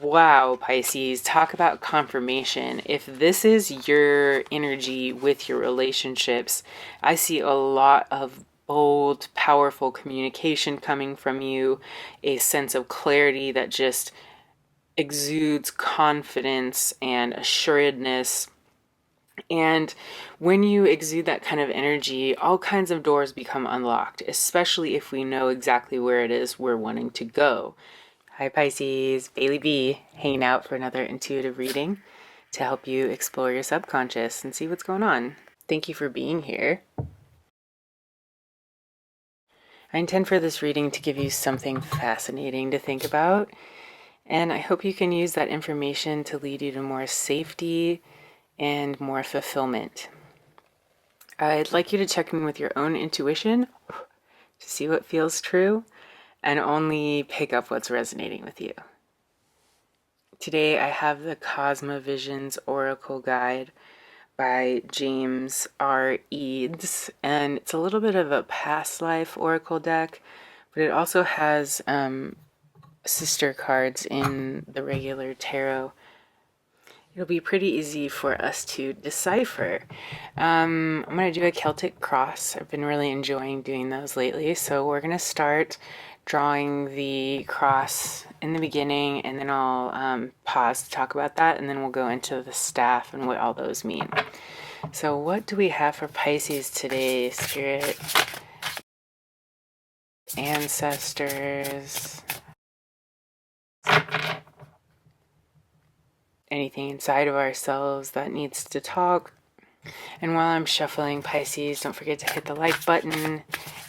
Wow, Pisces, talk about confirmation. If this is your energy with your relationships, I see a lot of bold, powerful communication coming from you, a sense of clarity that just exudes confidence and assuredness. And when you exude that kind of energy, all kinds of doors become unlocked, especially if we know exactly where it is we're wanting to go. Hi Pisces, Bailey B, hanging out for another intuitive reading to help you explore your subconscious and see what's going on. Thank you for being here. I intend for this reading to give you something fascinating to think about, and I hope you can use that information to lead you to more safety and more fulfillment. I'd like you to check in with your own intuition to see what feels true and only pick up what's resonating with you. Today I have the Cosmovisions Oracle Guide by James R. Eads, and it's a little bit of a past life oracle deck, but it also has sister cards in the regular tarot. It'll be pretty easy for us to decipher. I'm going to do a Celtic cross. I've been really enjoying doing those lately, so we're going to start drawing the cross in the beginning, and then I'll pause to talk about that, and then we'll go into the staff and what all those mean. So what do we have for Pisces today, Spirit? Ancestors. Anything inside of ourselves that needs to talk. And while I'm shuffling, Pisces, don't forget to hit the like button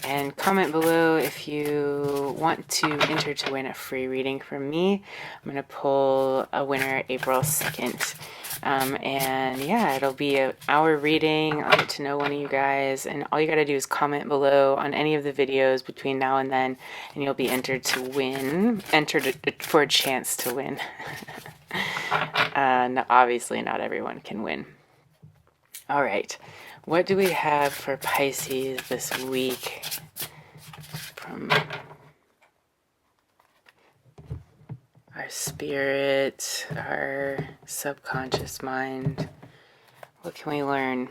and comment below if you want to enter to win a free reading from me. I'm going to pull a winner April 2nd. And yeah, it'll be an hour reading. I'll get to know one of you guys, and all you got to do is comment below on any of the videos between now and then, and you'll be entered to win, entered for a chance to win. No, obviously not everyone can win. All right, what do we have for Pisces this week from our spirit, our subconscious mind? What can we learn?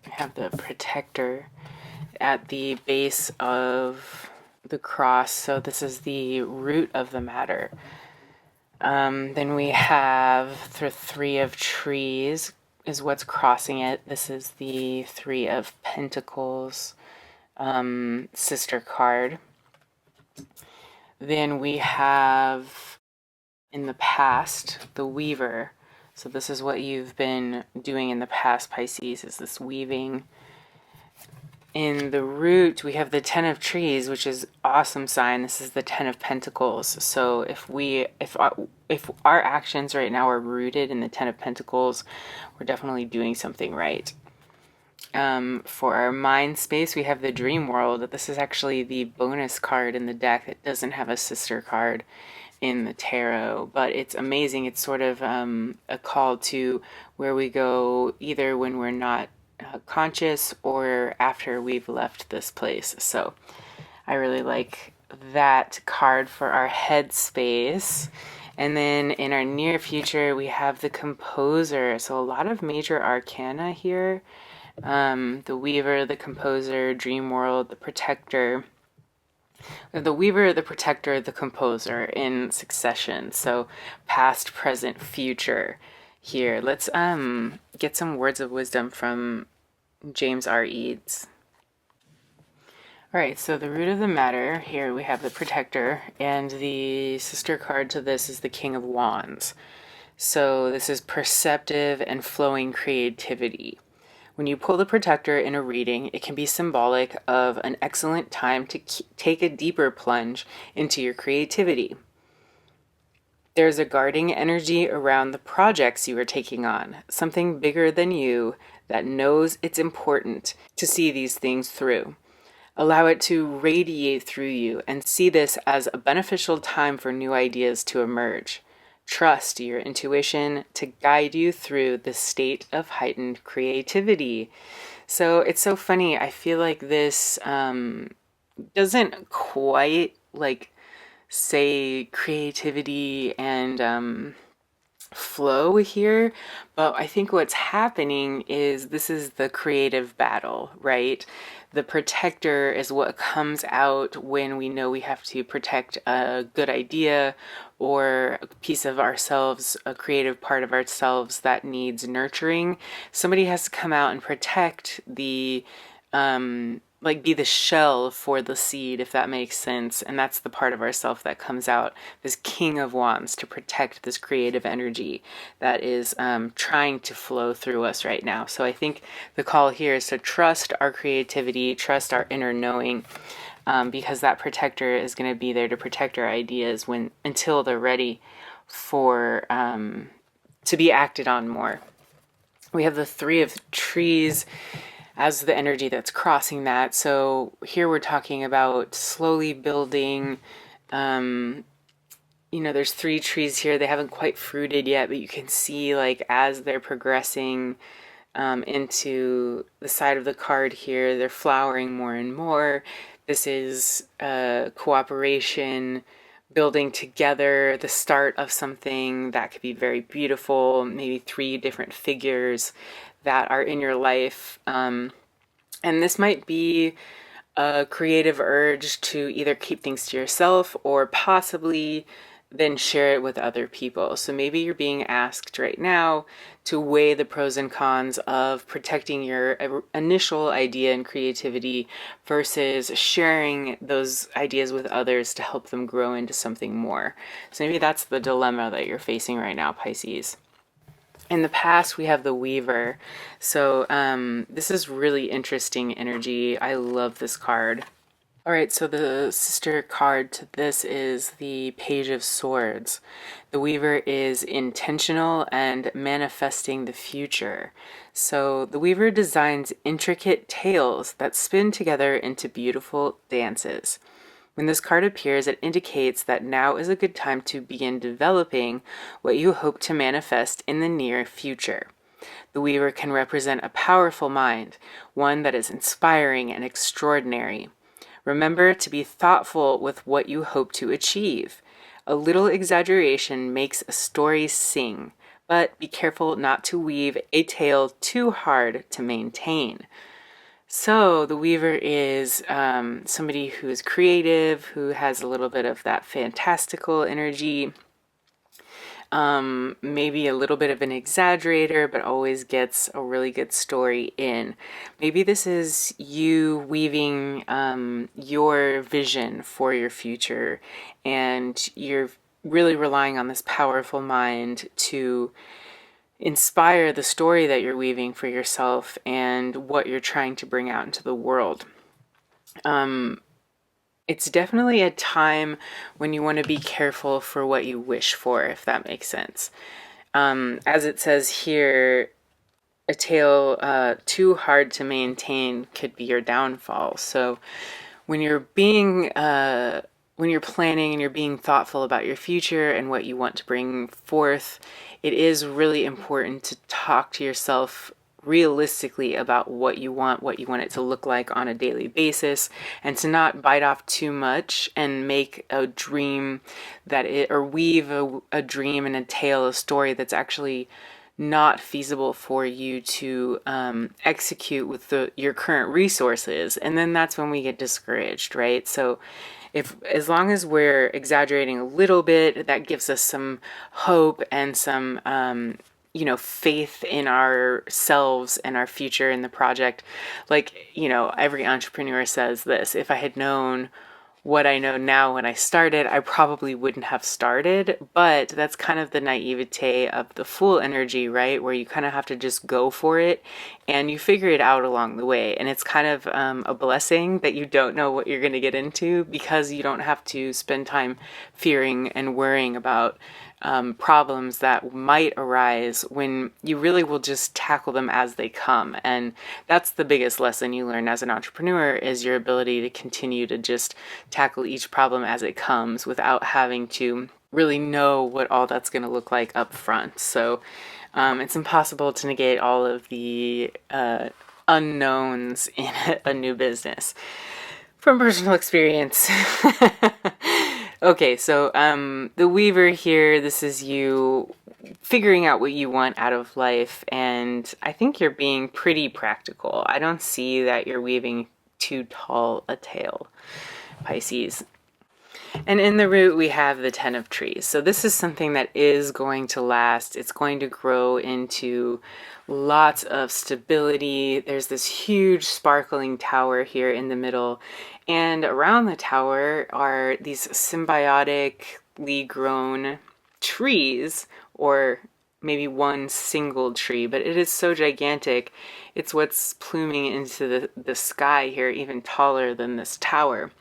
We have the Protector at the base of the cross, so this is the root of the matter. Then we have the Three of Trees is what's crossing it. This is the Three of Pentacles sister card. Then we have in the past the Weaver. So this is what you've been doing in the past, Pisces, is this weaving. In the root, we have the Ten of Trees, which is awesome sign. This is the Ten of Pentacles. So if our actions right now are rooted in the Ten of Pentacles, we're definitely doing something right. For our mind space, we have the Dream World. This is actually the bonus card in the deck that doesn't have a sister card in the tarot, but it's amazing. It's sort of a call to where we go either when we're not conscious or after we've left this place. So I really like that card for our head space. And then in our near future, we have the Composer. So a lot of major arcana here. The Weaver, the Composer, Dream World, the Protector. The Weaver, the Protector, the Composer in succession. So past, present, future here. Let's get some words of wisdom from James R. Eads. All right, so the root of the matter, here we have the Protector, and the sister card to this is the King of Wands. So this is perceptive and flowing creativity. When you pull the Protector in a reading, it can be symbolic of an excellent time to take a deeper plunge into your creativity. There's a guarding energy around the projects you are taking on, something bigger than you that knows it's important to see these things through. Allow it to radiate through you and see this as a beneficial time for new ideas to emerge. Trust your intuition to guide you through the state of heightened creativity. So it's so funny. I feel like this doesn't quite say creativity and flow here, but I think what's happening is this is the creative battle, right? The protector is what comes out when we know we have to protect a good idea or a piece of ourselves, a creative part of ourselves that needs nurturing. Somebody has to come out and protect the like be the shell for the seed, if that makes sense. And that's the part of ourself that comes out, this King of Wands, to protect this creative energy that is trying to flow through us right now. So I think the call here is to trust our creativity, trust our inner knowing, because that protector is going to be there to protect our ideas until they're ready for to be acted on more. We have the Three of Trees as the energy that's crossing that. So here we're talking about slowly building. There's 3 trees here. They haven't quite fruited yet, but you can see like as they're progressing into the side of the card here, they're flowering more and more. This is cooperation, building together, the start of something that could be very beautiful, maybe 3 different figures that are in your life. And this might be a creative urge to either keep things to yourself or possibly then share it with other people. So maybe you're being asked right now to weigh the pros and cons of protecting your initial idea and creativity versus sharing those ideas with others to help them grow into something more. So maybe that's the dilemma that you're facing right now, Pisces. In the past, we have the Weaver. So this is really interesting energy. I love this card. All right, so the sister card to this is the Page of Swords. The Weaver is intentional and manifesting the future. So the Weaver designs intricate tales that spin together into beautiful dances. When this card appears, it indicates that now is a good time to begin developing what you hope to manifest in the near future. The Weaver can represent a powerful mind, one that is inspiring and extraordinary. Remember to be thoughtful with what you hope to achieve. A little exaggeration makes a story sing, but be careful not to weave a tale too hard to maintain. So the Weaver is somebody who is creative, who has a little bit of that fantastical energy, maybe a little bit of an exaggerator, but always gets a really good story in. Maybe this is you weaving your vision for your future, and you're really relying on this powerful mind to inspire the story that you're weaving for yourself and what you're trying to bring out into the world. It's definitely a time when you want to be careful for what you wish for, if that makes sense. As it says here, a tale too hard to maintain could be your downfall. So when you're when you're planning and you're being thoughtful about your future and what you want to bring forth, it is really important to talk to yourself realistically about what you want it to look like on a daily basis, and to not bite off too much and make a dream or weave a dream and a tale, a story that's actually not feasible for you to execute with your current resources. And then that's when we get discouraged, right? So as long as we're exaggerating a little bit, that gives us some hope and some faith in ourselves and our future in the project. Like, every entrepreneur says this: if I had known what I know now when I started, I probably wouldn't have started. But that's kind of the naivete of the Fool energy, right? Where you kind of have to just go for it and you figure it out along the way. And it's kind of a blessing that you don't know what you're going to get into, because you don't have to spend time fearing and worrying about problems that might arise, when you really will just tackle them as they come. And that's the biggest lesson you learn as an entrepreneur, is your ability to continue to just tackle each problem as it comes without having to really know what all that's going to look like up front. So it's impossible to negate all of the unknowns in a new business. From personal experience, Okay, so the Weaver here, this is you figuring out what you want out of life, and I think you're being pretty practical. I don't see that you're weaving too tall a tale, Pisces. And in the root, we have the Ten of Trees. So this is something that is going to last. It's going to grow into lots of stability. There's this huge sparkling tower here in the middle. And around the tower are these symbiotically grown trees, or maybe one single tree, but it is so gigantic. It's what's pluming into the sky here, even taller than this tower.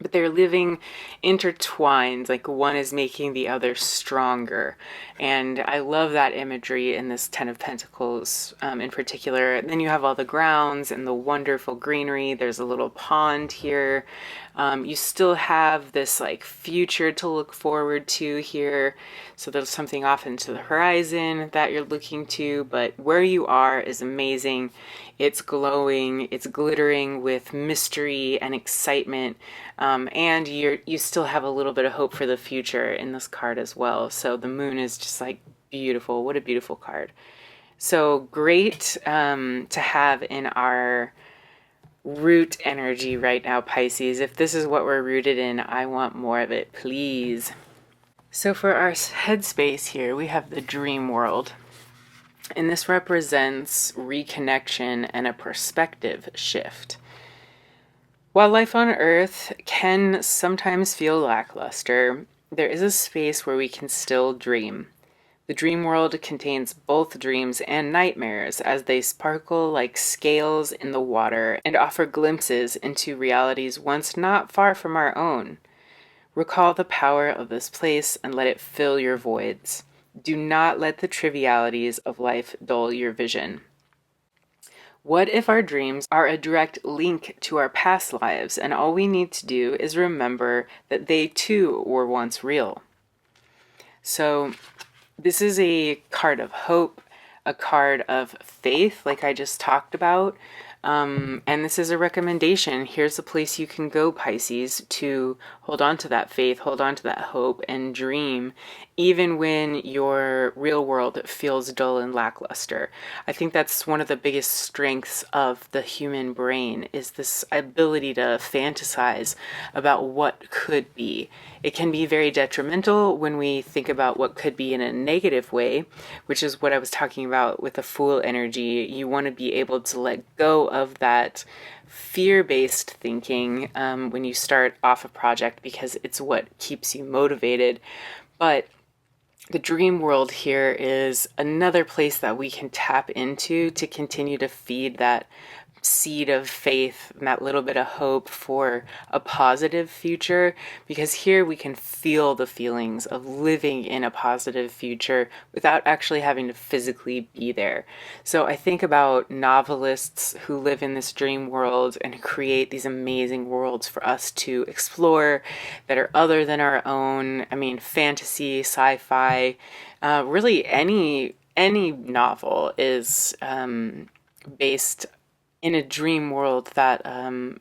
But they're living intertwined, like one is making the other stronger. And I love that imagery in this Ten of Pentacles in particular. And then you have all the grounds and the wonderful greenery. There's a little pond here. You still have this like future to look forward to here. So there's something off into the horizon that you're looking to, but where you are is amazing. It's glowing, it's glittering with mystery and excitement, and you still have a little bit of hope for the future in this card as well. So the moon is just like beautiful. What a beautiful card. So great to have in our root energy right now, Pisces. If this is what we're rooted in, I want more of it, please. So for our headspace here, we have the dream world. And this represents reconnection and a perspective shift. While life on Earth can sometimes feel lackluster, there is a space where we can still dream. The dream world contains both dreams and nightmares as they sparkle like scales in the water and offer glimpses into realities once not far from our own. Recall the power of this place and let it fill your voids. Do not let the trivialities of life dull your vision. What if our dreams are a direct link to our past lives, and all we need to do is remember that they too were once real? So, this is a card of hope, a card of faith, like I just talked about. And this is a recommendation. Here's a place you can go, Pisces, to hold on to that faith, hold on to that hope, and dream, even when your real world feels dull and lackluster. I think that's one of the biggest strengths of the human brain, is this ability to fantasize about what could be. It can be very detrimental when we think about what could be in a negative way, which is what I was talking about with the Fool energy. You want to be able to let go of that fear-based thinking when you start off a project, because it's what keeps you motivated. But the dream world here is another place that we can tap into to continue to feed that seed of faith and that little bit of hope for a positive future, because here we can feel the feelings of living in a positive future without actually having to physically be there. So I think about novelists who live in this dream world and create these amazing worlds for us to explore that are other than our own. I mean, fantasy, sci-fi, really any novel is based in a dream world that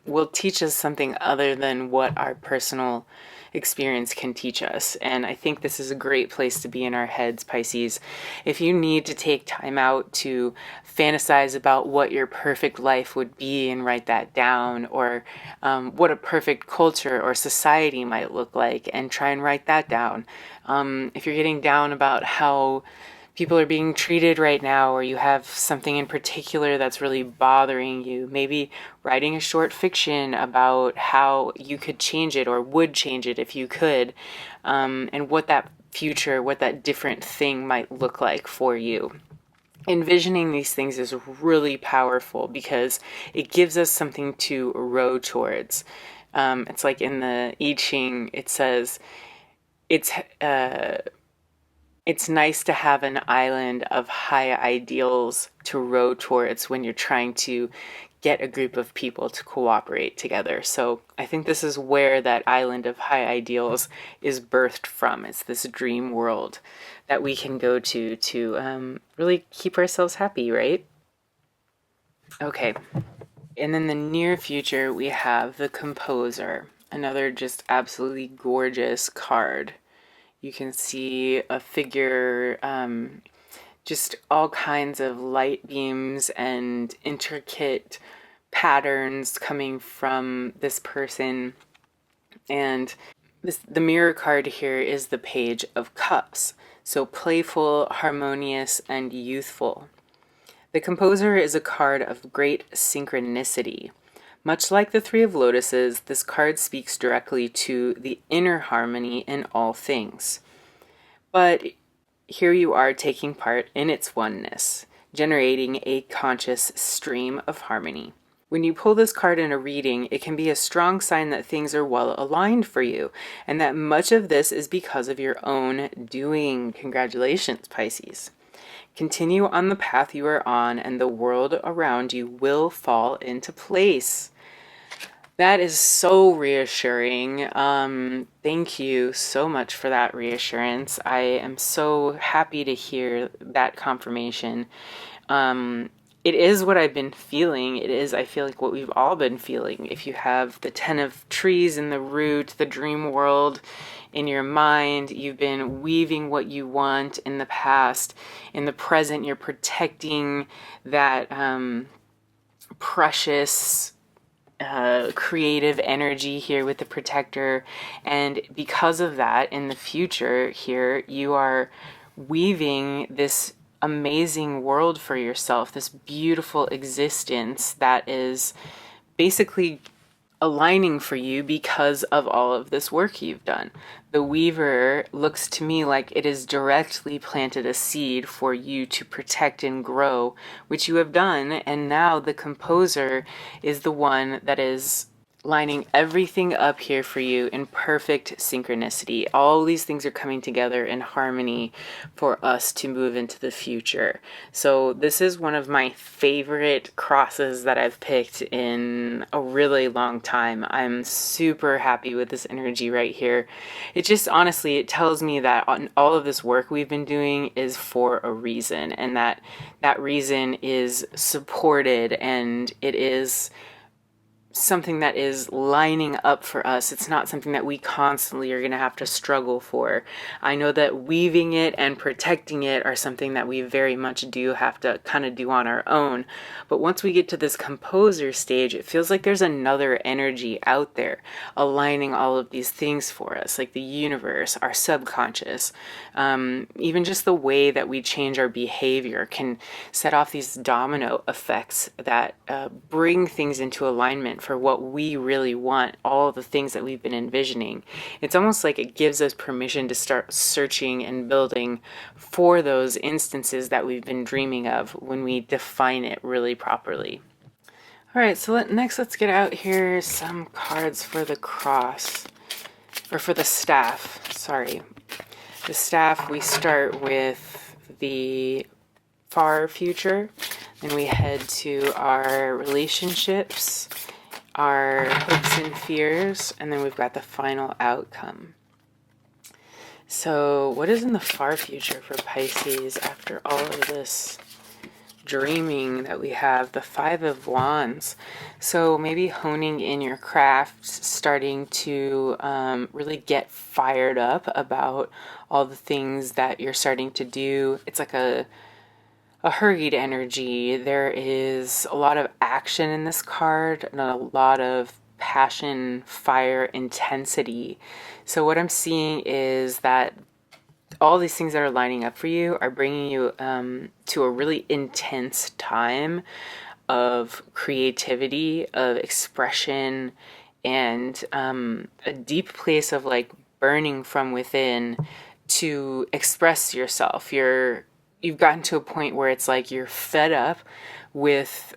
will teach us something other than what our personal experience can teach us. And I think this is a great place to be in our heads, Pisces. If you need to take time out to fantasize about what your perfect life would be and write that down, or what a perfect culture or society might look like and try and write that down. If you're getting down about how people are being treated right now, or you have something in particular that's really bothering you, maybe writing a short fiction about how you could change it or would change it if you could, and what that future, what that different thing might look like for you. Envisioning these things is really powerful because it gives us something to row towards. It's like in the I Ching, it says, it's nice to have an island of high ideals to row towards when you're trying to get a group of people to cooperate together. So I think this is where that island of high ideals is birthed from. It's this dream world that we can go to really keep ourselves happy, right? Okay. And then the near future, we have the composer. Another just absolutely gorgeous card. You can see a figure, just all kinds of light beams and intricate patterns coming from this person. And the mirror card here is the Page of Cups. So playful, harmonious, and youthful. The Composer is a card of great synchronicity. Much like the Three of Lotuses, this card speaks directly to the inner harmony in all things. But here you are taking part in its oneness, generating a conscious stream of harmony. When you pull this card in a reading, it can be a strong sign that things are well aligned for you, and that much of this is because of your own doing. Congratulations, Pisces. Continue on the path you are on, and the world around you will fall into place. That is so reassuring. Thank you so much for that reassurance. I am so happy to hear that confirmation. It is what I've been feeling. It is, I feel like, what we've all been feeling. If you have the 10 of trees in the root, the dream world in your mind, you've been weaving what you want in the past. In the present, you're protecting that precious creative energy here with the Protector. And because of that, in the future here, you are weaving this amazing world for yourself, this beautiful existence that is basically aligning for you because of all of this work you've done. The Weaver looks to me like it has directly planted a seed for you to protect and grow, which you have done, and now the Composer is the one that is lining everything up here for you in perfect synchronicity. All these things are coming together in harmony for us to move into the future. So this is one of my favorite crosses that I've picked in a really long time. I'm super happy with this energy right here. It just honestly, it tells me that all of this work we've been doing is for a reason, and that reason is supported, and it is something that is lining up for us. It's not something that we constantly are going to have to struggle for. I know that weaving it and protecting it are something that we very much do have to kind of do on our own. But once we get to this Composer stage, it feels like there's another energy out there aligning all of these things for us, like the universe, our subconscious, even just the way that we change our behavior can set off these domino effects that bring things into alignment for what we really want, all the things that we've been envisioning. It's almost like it gives us permission to start searching and building for those instances that we've been dreaming of when we define it really properly. All right, so next let's get out here some cards for the cross, or for the staff, sorry. The staff, we start with the far future, then we head to our relationships, our hopes and fears, and then we've got the final outcome. So what is in the far future for Pisces after all of this dreaming that we have? The Five of Wands. So maybe honing in your craft, starting to really get fired up about all the things that you're starting to do. It's like a hurried energy. There is a lot of action in this card and a lot of passion, fire, intensity. So what I'm seeing is that all these things that are lining up for you are bringing you to a really intense time of creativity, of expression, and a deep place of like burning from within to express yourself. You've gotten to a point where it's like you're fed up with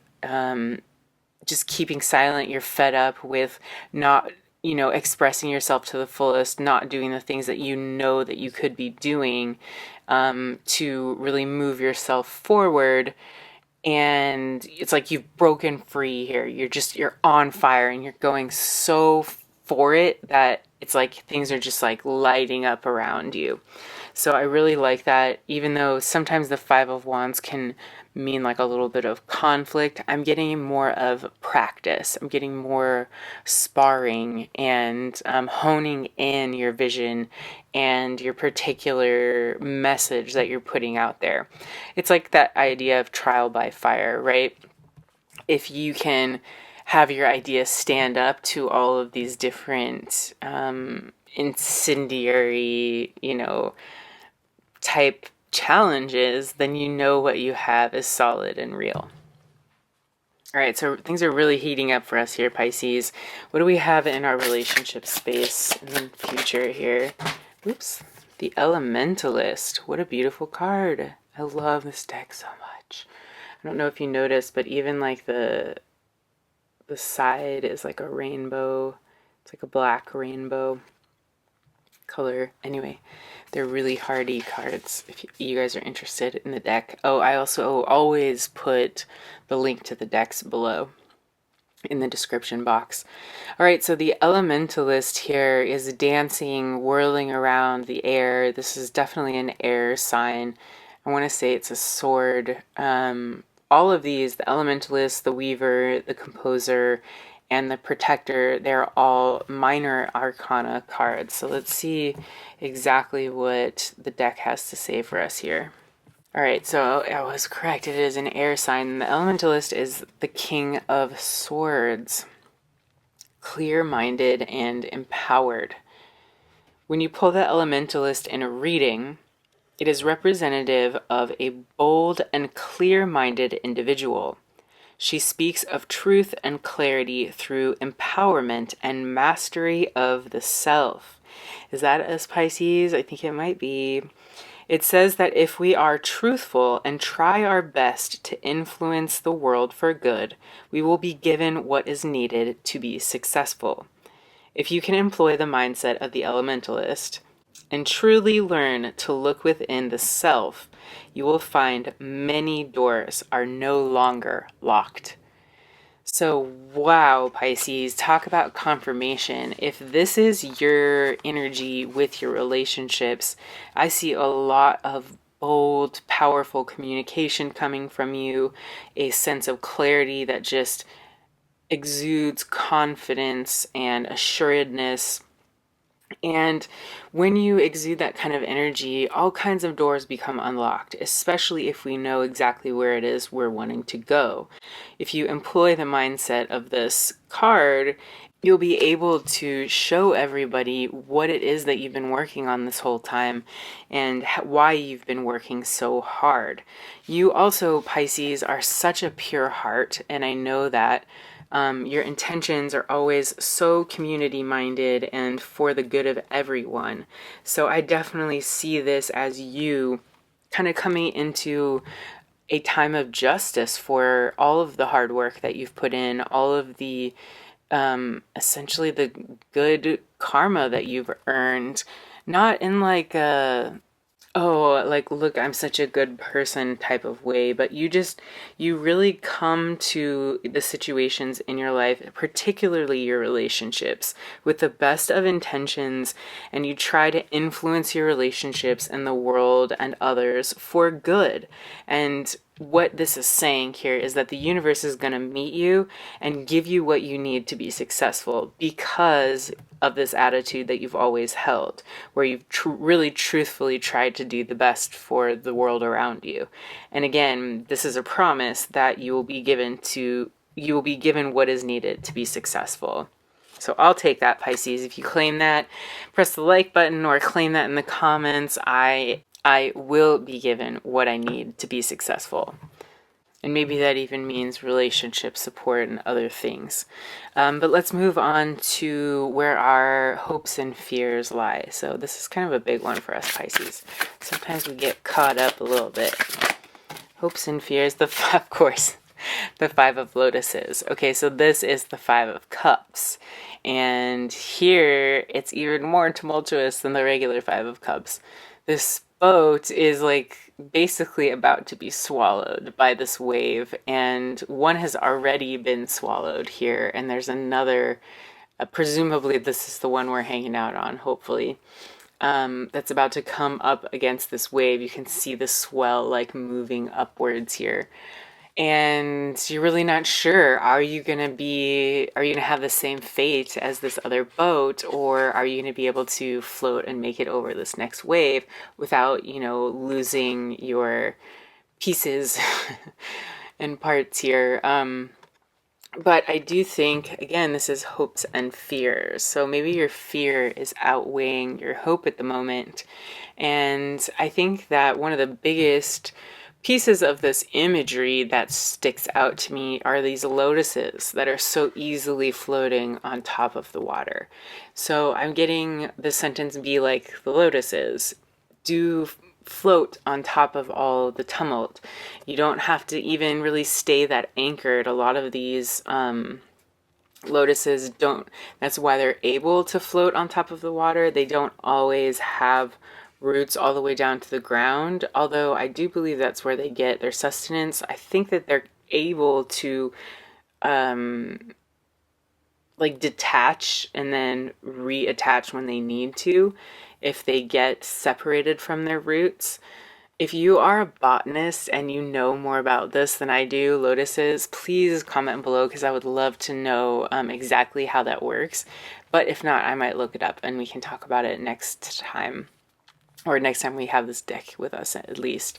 just keeping silent. You're fed up with not, expressing yourself to the fullest, not doing the things that you know that you could be doing to really move yourself forward. And it's like you've broken free here. You're on fire and you're going so for it that it's like things are just like lighting up around you. So I really like that, even though sometimes the Five of Wands can mean like a little bit of conflict. I'm getting more of practice. I'm getting more sparring and honing in your vision and your particular message that you're putting out there. It's like that idea of trial by fire, right? If you can have your idea stand up to all of these different incendiary, type challenges, then you know what you have is solid and real. All right, so things are really heating up for us here, Pisces. What do we have in our relationship space in the future here? Oops, the Elementalist. What a beautiful card. I love this deck so much. I don't know if you noticed, but even like the side is like a rainbow. It's like a black rainbow color. Anyway, they're really hardy cards if you guys are interested in the deck. Oh, I also always put the link to the decks below in the description box. All right, so the Elementalist here is dancing, whirling around the air. This is definitely an air sign. I want to say it's a sword. All of these, the Elementalist, the Weaver, the Composer, and the Protector, they're all minor arcana cards. So let's see exactly what the deck has to say for us here. All right, so I was correct. It is an air sign. The Elementalist is the King of Swords, clear-minded and empowered. When you pull the Elementalist in a reading, it is representative of a bold and clear-minded individual. She speaks of truth and clarity through empowerment and mastery of the self. Is that us, Pisces? I think it might be. It says that if we are truthful and try our best to influence the world for good, we will be given what is needed to be successful. If you can employ the mindset of the Elementalist and truly learn to look within the self, you will find many doors are no longer locked. So, wow, Pisces, talk about confirmation. If this is your energy with your relationships, I see a lot of bold, powerful communication coming from you, a sense of clarity that just exudes confidence and assuredness. And when you exude that kind of energy, all kinds of doors become unlocked, especially if we know exactly where it is we're wanting to go. If you employ the mindset of this card, you'll be able to show everybody what it is that you've been working on this whole time and why you've been working so hard. You also, Pisces, are such a pure heart, and I know that. Your intentions are always so community minded and for the good of everyone. So I definitely see this as you kind of coming into a time of justice for all of the hard work that you've put in, all of the essentially the good karma that you've earned. Not in like a oh, like, look, I'm such a good person type of way, but you really come to the situations in your life, particularly your relationships, with the best of intentions, and you try to influence your relationships and the world and others for good. And what this is saying here is that the universe is going to meet you and give you what you need to be successful because of this attitude that you've always held, where you've really truthfully tried to do the best for the world around you. And again, this is a promise that you will be given what is needed to be successful. So I'll take that, Pisces. If you claim that, press the like button or claim that in the comments. I will be given what I need to be successful. And maybe that even means relationship support and other things. But let's move on to where our hopes and fears lie. So this is kind of a big one for us, Pisces. Sometimes we get caught up a little bit. Hopes and fears, of course, the Five of Lotuses. Okay, so this is the Five of Cups. And here, it's even more tumultuous than the regular Five of Cups. This boat is like basically about to be swallowed by this wave, and one has already been swallowed here, and there's another, presumably this is the one we're hanging out on, hopefully, that's about to come up against this wave. You can see the swell like moving upwards here. And you're really not sure, are you going to have the same fate as this other boat, or are you going to be able to float and make it over this next wave without, losing your pieces and parts here? But I do think, again, this is hopes and fears. So maybe your fear is outweighing your hope at the moment. And I think that one of the biggest pieces of this imagery that sticks out to me are these lotuses that are so easily floating on top of the water. So I'm getting the sentence be like the lotuses. Do float on top of all the tumult. You don't have to even really stay that anchored. A lot of these lotuses don't, that's why they're able to float on top of the water. They don't always have roots all the way down to the ground, although I do believe that's where they get their sustenance. I think that they're able to like detach and then reattach when they need to if they get separated from their roots. If you are a botanist and you know more about this than I do, lotuses, please comment below because I would love to know exactly how that works. But if not, I might look it up and we can talk about it next time, or next time we have this deck with us at least.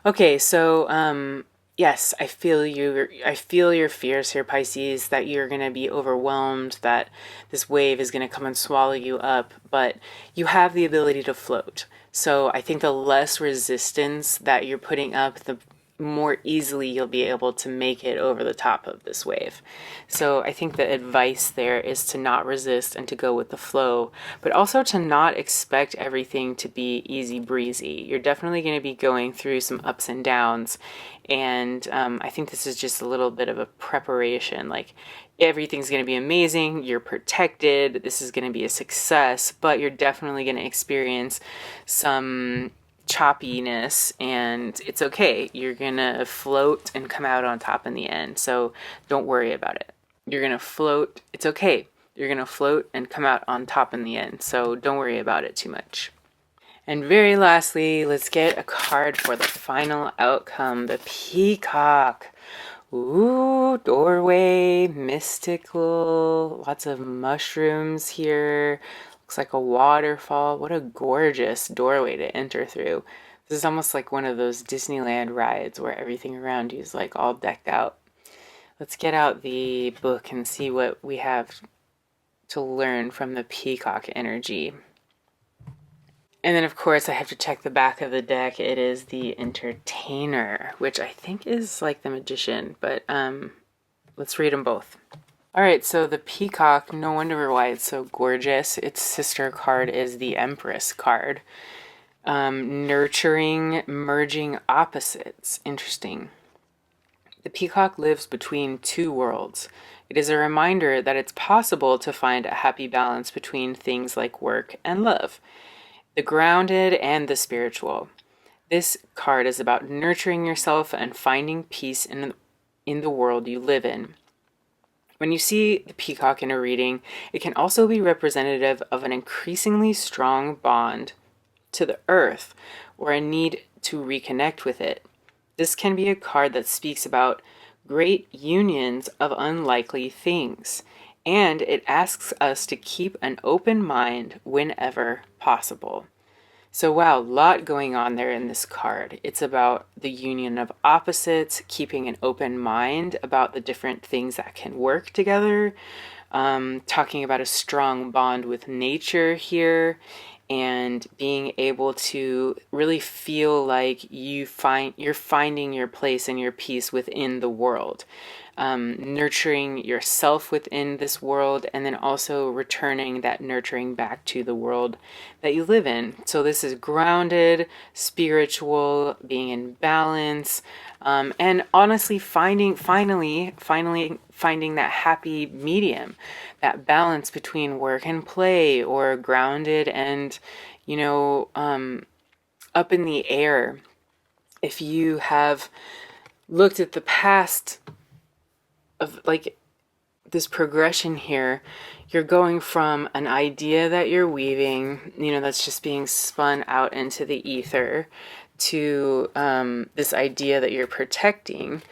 Okay, so yes, I feel you. I feel your fears here, Pisces, that you're going to be overwhelmed, that this wave is going to come and swallow you up, but you have the ability to float. So I think the less resistance that you're putting up, the more easily you'll be able to make it over the top of this wave. So I think the advice there is to not resist and to go with the flow, but also to not expect everything to be easy breezy. You're definitely going to be going through some ups and downs, and I think this is just a little bit of a preparation. Like, everything's going to be amazing, you're protected, this is going to be a success, but you're definitely going to experience some choppiness, and it's okay. You're gonna float and come out on top in the end, so don't worry about it. You're gonna float, it's okay. You're gonna float and come out on top in the end, so don't worry about it too much. And very lastly, let's get a card for the final outcome, the Peacock. Ooh, doorway, mystical, lots of mushrooms here. Looks like a waterfall. What a gorgeous doorway to enter through. This is almost like one of those Disneyland rides where everything around you is like all decked out. Let's get out the book and see what we have to learn from the peacock energy. And then, of course, I have to check the back of the deck. It is the Entertainer, which I think is like the Magician, but let's read them both. All right, so the Peacock, no wonder why it's so gorgeous. Its sister card is the Empress card. Nurturing, merging opposites. Interesting. The Peacock lives between two worlds. It is a reminder that it's possible to find a happy balance between things like work and love, the grounded and the spiritual. This card is about nurturing yourself and finding peace in the world you live in. When you see the peacock in a reading, it can also be representative of an increasingly strong bond to the earth or a need to reconnect with it. This can be a card that speaks about great unions of unlikely things, and it asks us to keep an open mind whenever possible. So wow, a lot going on there in this card. It's about the union of opposites, keeping an open mind about the different things that can work together, talking about a strong bond with nature here, and being able to really feel like you're finding your place and your peace within the world. Nurturing yourself within this world, and then also returning that nurturing back to the world that you live in. So this is grounded, spiritual, being in balance, and honestly finally finding that happy medium, that balance between work and play, or grounded and, up in the air. If you have looked at the past of, like, this progression here, you're going from an idea that you're weaving, that's just being spun out into the ether, to this idea that you're protecting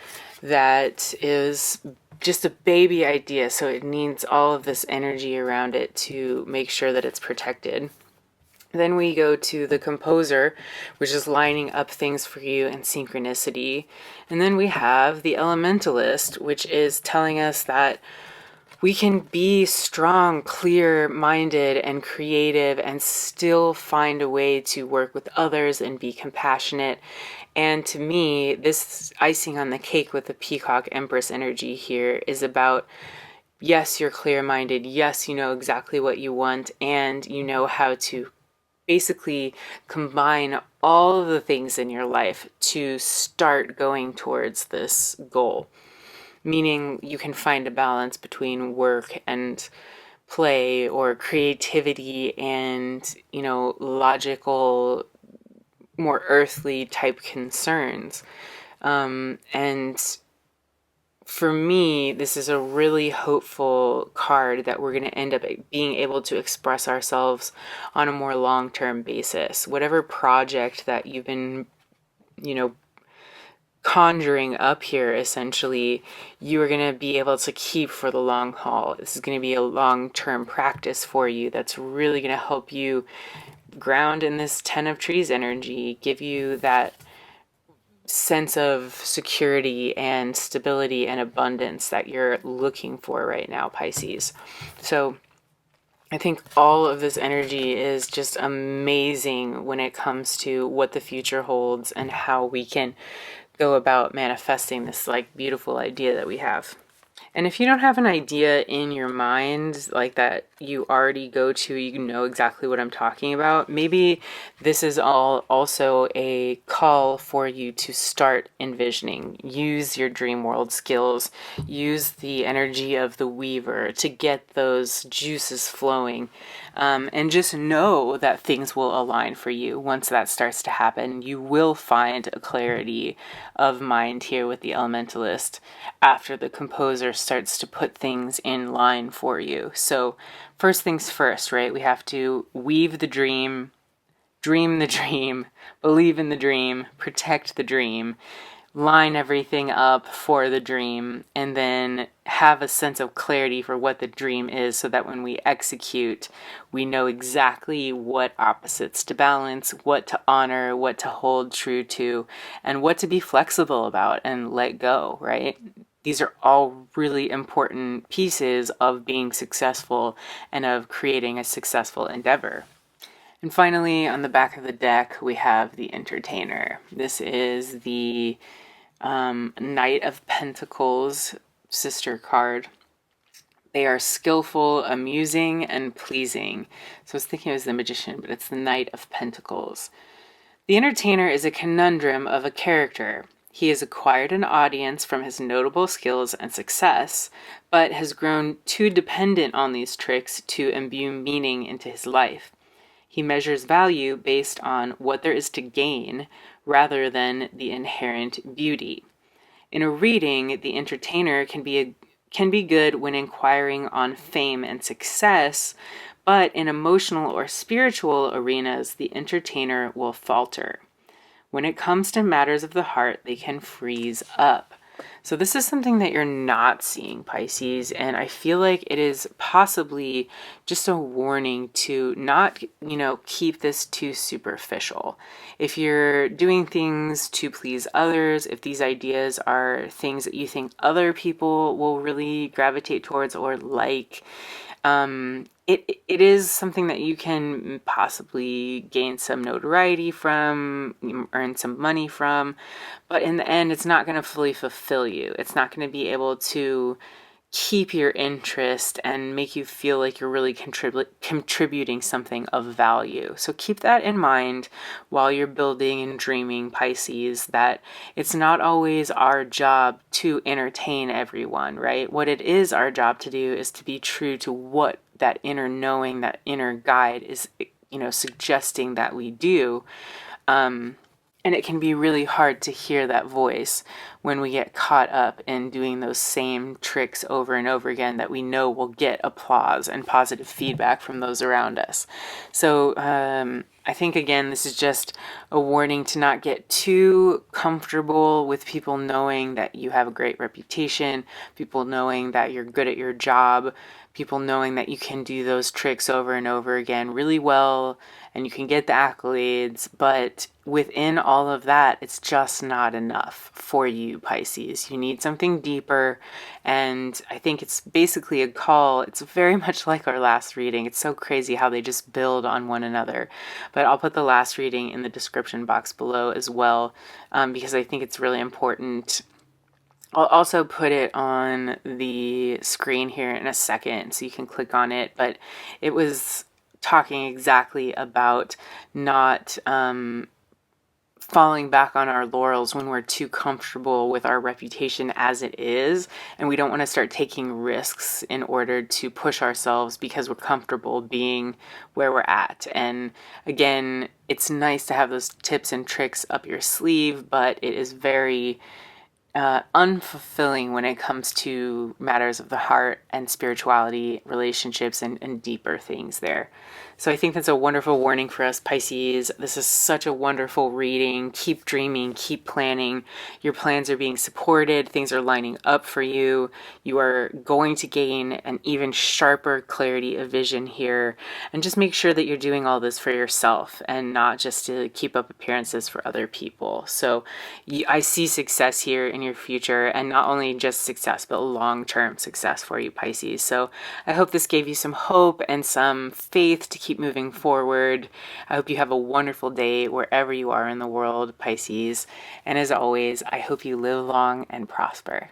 that is just a baby idea. So it needs all of this energy around it to make sure that it's protected. Then we go to the composer, which is lining up things for you in synchronicity. And then we have the elementalist, which is telling us that we can be strong, clear-minded, and creative and still find a way to work with others and be compassionate. And to me, this icing on the cake with the Peacock Empress energy here is about, yes, you're clear-minded. Yes, you know exactly what you want, and you know how to basically combine all of the things in your life to start going towards this goal. Meaning you can find a balance between work and play, or creativity and, logical, more earthly type concerns. And for me, this is a really hopeful card that we're going to end up being able to express ourselves on a more long-term basis. Whatever project that you've been, conjuring up here, essentially, you are going to be able to keep for the long haul. This is going to be a long-term practice for you that's really going to help you ground in this 10 of Trees energy, give you that sense of security and stability and abundance that you're looking for right now, Pisces. So I think all of this energy is just amazing when it comes to what the future holds and how we can go about manifesting this beautiful idea that we have. And if you don't have an idea in your mind like that you already go to, you know exactly what I'm talking about, maybe this is also a call for you to start envisioning. Use your dream world skills. Use the energy of the weaver to get those juices flowing. And just know that things will align for you. Once that starts to happen, you will find a clarity of mind here with the elementalist after the composer starts to put things in line for you. So first things first, right? We have to weave the dream the dream, believe in the dream, protect the dream, line everything up for the dream, and then have a sense of clarity for what the dream is, so that when we execute, we know exactly what opposites to balance, what to honor, what to hold true to, and what to be flexible about and let go, right? These are all really important pieces of being successful and of creating a successful endeavor. And finally, on the back of the deck, we have the Entertainer. This is the Knight of Pentacles sister card. They are skillful, amusing, and pleasing. So I was thinking it was the Magician, but it's the Knight of Pentacles. The Entertainer is a conundrum of a character. He has acquired an audience from his notable skills and success, but has grown too dependent on these tricks to imbue meaning into his life. He measures value based on what there is to gain rather than the inherent beauty. In a reading, the Entertainer can be good when inquiring on fame and success, but in emotional or spiritual arenas, the Entertainer will falter. When it comes to matters of the heart, they can freeze up. So this is something that you're not seeing, Pisces, and I feel like it is possibly just a warning to not, keep this too superficial. If you're doing things to please others, if these ideas are things that you think other people will really gravitate towards or like, it is something that you can possibly gain some notoriety from, earn some money from, but in the end, it's not going to fully fulfill you. It's not going to be able to keep your interest and make you feel like you're really contributing something of value. So keep that in mind while you're building and dreaming, Pisces, that it's not always our job to entertain everyone, right? What it is our job to do is to be true to what that inner knowing, that inner guide is, suggesting that we do. And it can be really hard to hear that voice when we get caught up in doing those same tricks over and over again that we know will get applause and positive feedback from those around us. So I think, again, this is just a warning to not get too comfortable with people knowing that you have a great reputation, people knowing that you're good at your job, people knowing that you can do those tricks over and over again really well and you can get the accolades, but within all of that, it's just not enough for you, Pisces. You need something deeper, and I think it's basically a call. It's very much like our last reading. It's so crazy how they just build on one another, but I'll put the last reading in the description box below as well, because I think it's really important. I'll also put it on the screen here in a second so you can click on it, but it was talking exactly about not falling back on our laurels when we're too comfortable with our reputation as it is, and we don't want to start taking risks in order to push ourselves because we're comfortable being where we're at. And again, it's nice to have those tips and tricks up your sleeve, but it is very unfulfilling when it comes to matters of the heart and spirituality, relationships, and deeper things there. So I think that's a wonderful warning for us, Pisces. This is such a wonderful reading. Keep dreaming, keep planning. Your plans are being supported. Things are lining up for you. You are going to gain an even sharper clarity of vision here. And just make sure that you're doing all this for yourself and not just to keep up appearances for other people. So I see success here in your future, and not only just success, but long-term success for you, Pisces. So I hope this gave you some hope and some faith to keep moving forward. I hope you have a wonderful day wherever you are in the world, Pisces. And as always, I hope you live long and prosper.